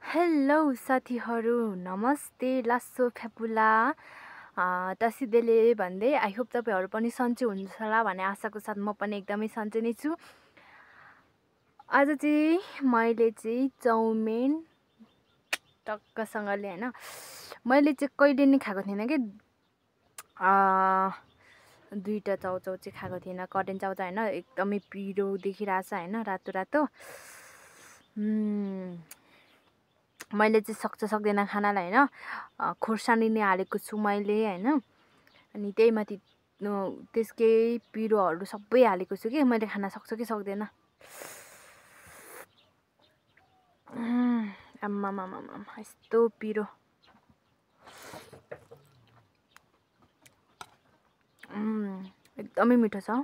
Hello साथीहरू नमस्ते लासो फ्यापुला तसिदेले भन्दै आई होप तपाईँहरू पनि सन्चै हुनुहुन्छ होला भन्ने आशाको साथ म पनि एकदमै सन्चै नै छु। आज चाहिँ मैले चाहिँ चाउमिन टक्कसँगले हैन मैले चाहिँ कहिले नि खाएको थिइनँ कि दुईटा चाउचाउ चाहिँ खाएको थिइनँ। करेन्ट चाउचाउ हैन एकदमै पिरो देखिरहेछ हैन रातो रातो। मैले चाहिँ सक्दैन खानालाई हैन खोर्सानी नै हालेको छु मैले हैन अनि त्यही माथि त्यसकै पिरोहरू सबै हालेको छु कि मैले खाना सक्छु कि सक्दैन। आम्मामामा यस्तो पिरो एकदमै मिठो छ।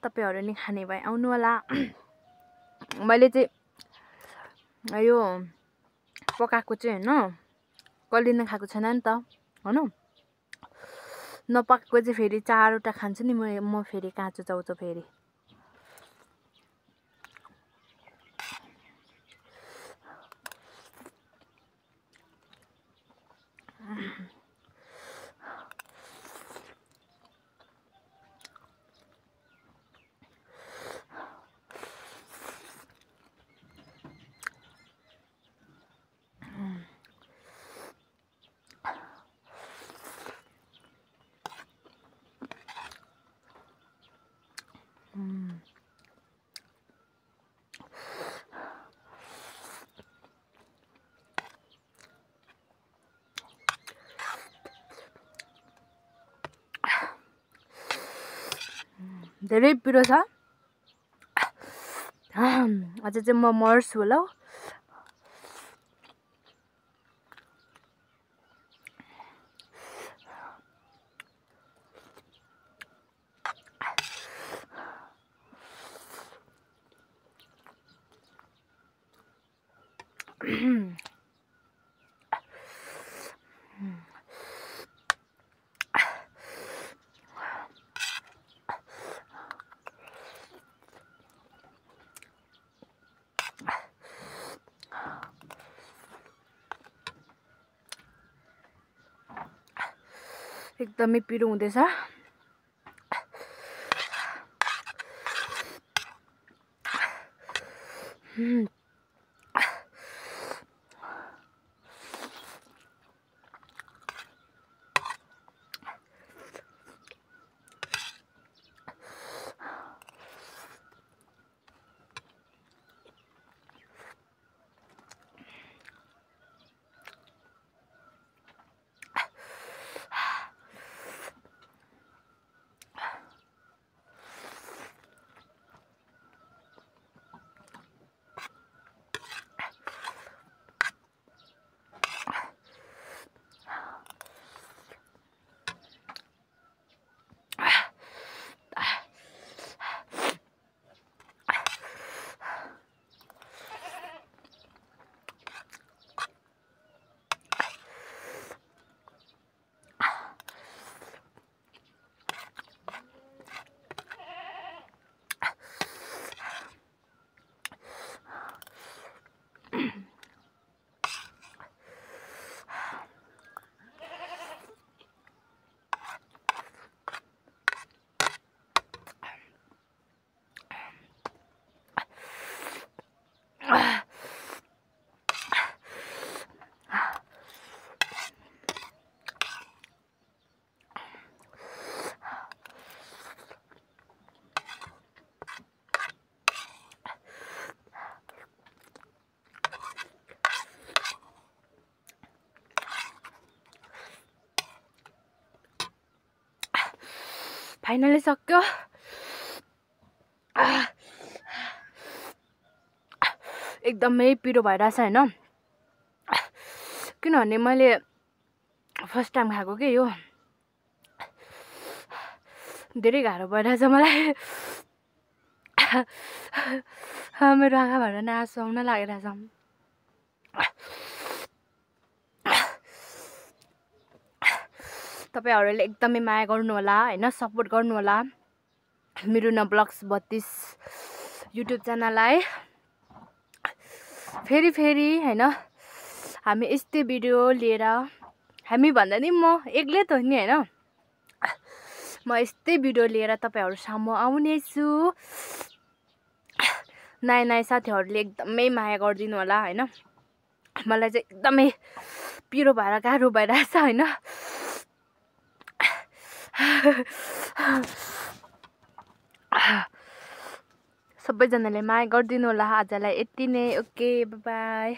तपाईहरु नि खाने भए आउनु होला। मैले चाहिँ यो पकाएको चाहिँ हैन कहिले नै खाएको छैन नि त हैन। नपकाएको चाहिँ फेरि 4 वटा खान्छु नि म फेरि काँचो चाउचाउ फेरि। धेरै पिरो छ। अझ चाहिँ म मर्छु होला। एकदमै पिरो हुँदैछ। फाइनली सक्यो। एकदमै पिरो भइरहेछ हैन किनभने मैले फर्स्ट टाइम खाएको के यो धेरै गाह्रो भइरहेछ मलाई। मेरो आँखाबाट नै आँसु आउन लागिरहेछ। तपाईहरुले एकदमै माया गर्नु होला हैन सपोर्ट गर्नु होला मिरुना ब्लग्स 32 युट्युब च्यानललाई। फेरि हैन हामी यस्तै भिडियो लिएर हामी भन्दा नि म एक्लै त हो नि हैन म यस्तै भिडियो लिएर तपाईहरु सामु आउने छु नयाँ साथीहरुले एकदमै माया गर्दिनु होला हैन मलाई चाहिँ एकदमै पिरो भएर गाह्रो भइरहेछ हैन सबैजनाले माया गर्दिनु होला आजलाई यति नै ओके बाइ बाइ